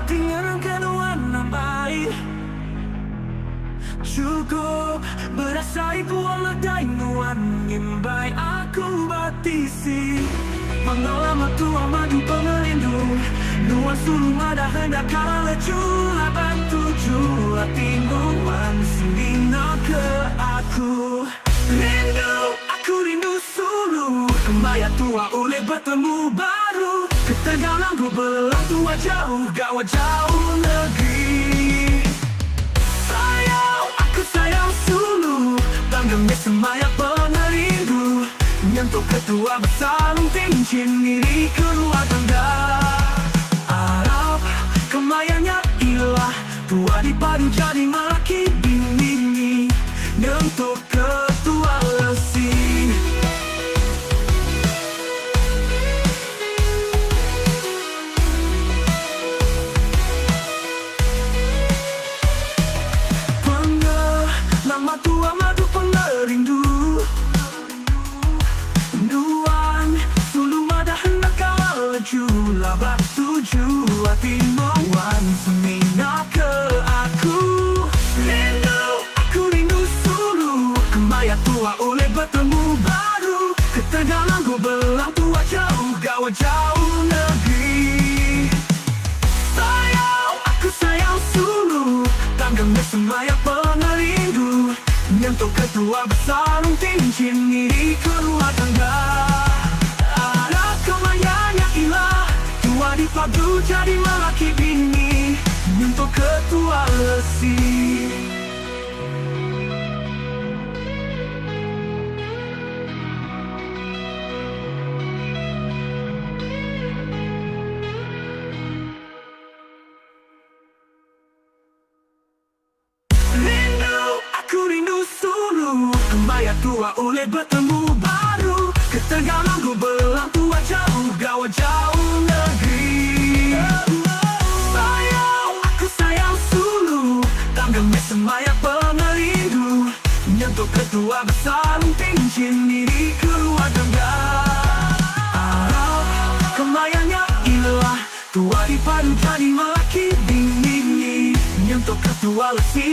dengan warna baik cukup berasai kuala dainuan ngimbai aku batisi Mangalama tua madu pengelindu Nuan sulung ada hendak kalah jula bantu jula tinuan Sindina ke aku rindu sulu Kembaya tua oleh bertemu baru Ketegangan ku belang tua jauh gawa jauh negeri Aku sayang sulu Bangga semaya pengerindu Nyentuh ketua bersalung cincin diri keluarga Arab kemayanya ilah Tua dipadu jadi laki bini Nyentuh ketua lesi Nama tua madu pengerindu Nuan sulu mada hendak kalah jula batu jua tinuan semina ke aku rindu sulu Kembaya tua oleh bertemu baru Ketegangan ku belang tua jauh gawa jauh negeri Aku sayang sulu Tanggang semaya pengerindu Nyentuh ketua bersalung cincin diri keluarga Ada kemayanya ilah Tua dipadu jadi lelaki bini Nyentuh ketua lesi Rindu sulu Kembaya tua oleh bertemu baru Ketegangan ku belang tua jauh gawa jauh negeri Aku sayang sulu Tanggang semaya pengerindu Nyentuh ketua bersalung cincin diri keluarga Arab kemayanya ilah Tua dipadu jadi laki bini Nyentuh ketua lesi